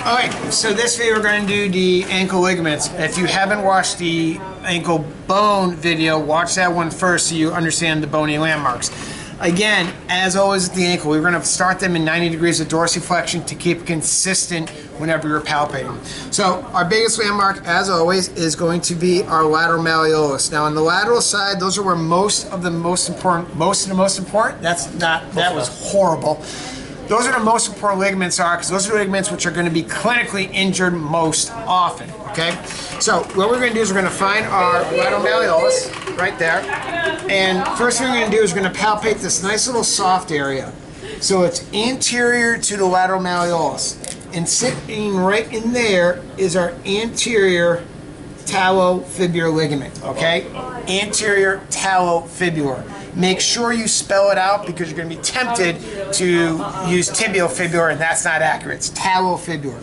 Alright, so this video we're going to do the ankle ligaments. If you haven't watched the ankle bone video, watch that one first so you understand the bony landmarks. Again, as always at the ankle, we're going to start them in 90 degrees of dorsiflexion to keep consistent whenever you're palpating. So our biggest landmark, as always, is going to be our lateral malleolus. Now on the lateral side, those are where that was horrible. Those are the most important ligaments because those are the ligaments which are going to be clinically injured most often, okay? So what we're going to do is we're going to find our lateral malleolus right there. And first thing we're going to do is we're going to palpate this nice little soft area. So it's anterior to the lateral malleolus. And sitting right in there is our anterior talofibular ligament, okay? Anterior talofibular. Make sure you spell it out because you're going to be tempted to use tibiofibular, and that's not accurate. It's talofibular.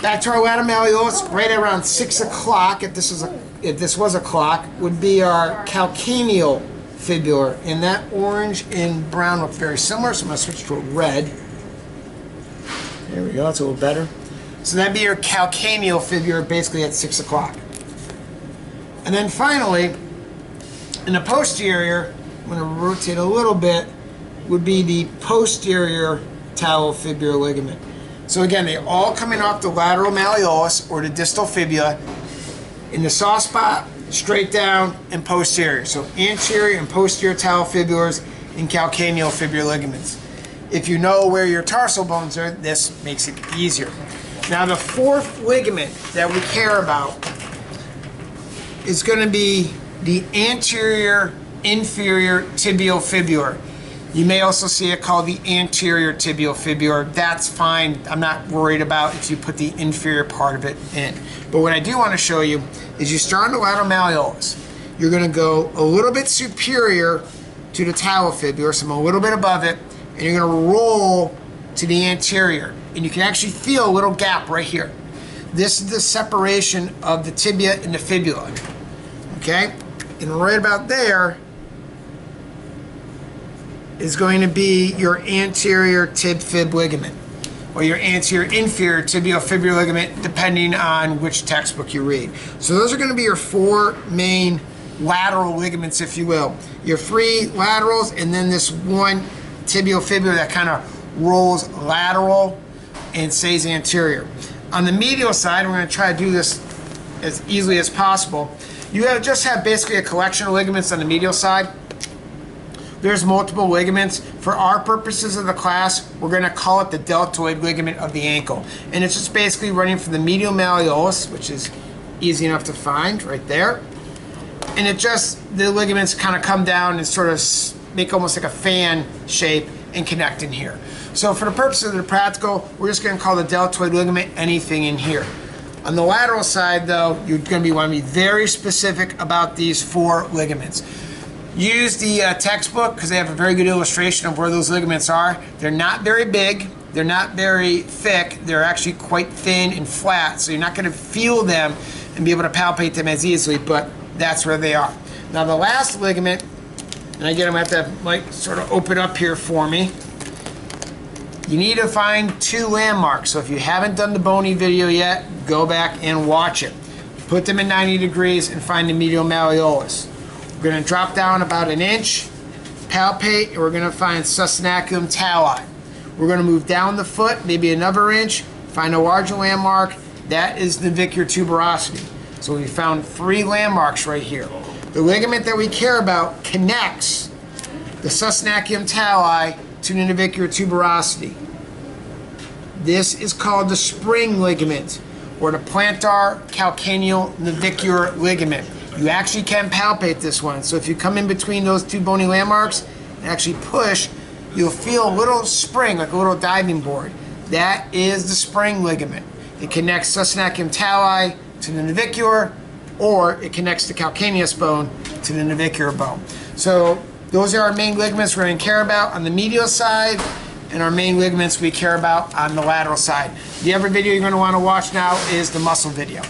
Back to our lateral malleolus, right around 6 o'clock, if this was a clock, would be our calcaneal fibular. And that orange and brown look very similar, so I'm going to switch to a red. There we go, that's a little better. So that'd be your calcaneal fibular basically at 6 o'clock. And then finally, in the posterior, I'm going to rotate a little bit, would be the posterior talofibular ligament. So again, they're all coming off the lateral malleolus or the distal fibula in the soft spot, straight down, and posterior. So anterior and posterior talofibulars and calcaneal fibular ligaments. If you know where your tarsal bones are, this makes it easier. Now the fourth ligament that we care about is going to be the anterior inferior tibiofibular. You may also see it called the anterior tibiofibular. That's fine. I'm not worried about if you put the inferior part of it in. But what I do want to show you is you start on the lateral malleolus. You're going to go a little bit superior to the talofibular, so I'm a little bit above it, and you're going to roll to the anterior. And you can actually feel a little gap right here. This is the separation of the tibia and the fibula. Okay? And right about there is going to be your anterior tib-fib ligament, or your anterior inferior tibiofibular ligament, depending on which textbook you read. So those are going to be your four main lateral ligaments, if you will. Your three laterals, and then this one tibiofibular that kind of rolls lateral and stays anterior. On the medial side, we're going to try to do this as easily as possible. You just have basically a collection of ligaments on the medial side. There's multiple ligaments. For our purposes of the class, we're going to call it the deltoid ligament of the ankle. And it's just basically running from the medial malleolus, which is easy enough to find right there. And the ligaments kind of come down and sort of make almost like a fan shape and connect in here. So for the purposes of the practical, we're just going to call the deltoid ligament anything in here. On the lateral side, though, you're going to want to be very specific about these four ligaments. Use the textbook because they have a very good illustration of where those ligaments are. They're not very big. They're not very thick. They're actually quite thin and flat, so you're not going to feel them and be able to palpate them as easily, but that's where they are. Now the last ligament, and again I'm going to have to sort of open up here for me. You need to find two landmarks. So if you haven't done the bony video yet, go back and watch it. Put them in 90 degrees and find the medial malleolus. We're going to drop down about an inch, palpate, and we're going to find sussinaculum tali. We're going to move down the foot, maybe another inch, find a larger landmark. That is the navicular tuberosity. So we found three landmarks right here. The ligament that we care about connects the sussinaculum tali to the navicular tuberosity. This is called the spring ligament, or the plantar calcaneal navicular ligament. You actually can palpate this one. So if you come in between those two bony landmarks and actually push, you'll feel a little spring, like a little diving board. That is the spring ligament. It connects sussinaculum tali to the navicular, or it connects the calcaneus bone to the navicular bone. So those are our main ligaments we're going to care about on the medial side, and our main ligaments we care about on the lateral side. The other video you're going to want to watch now is the muscle video.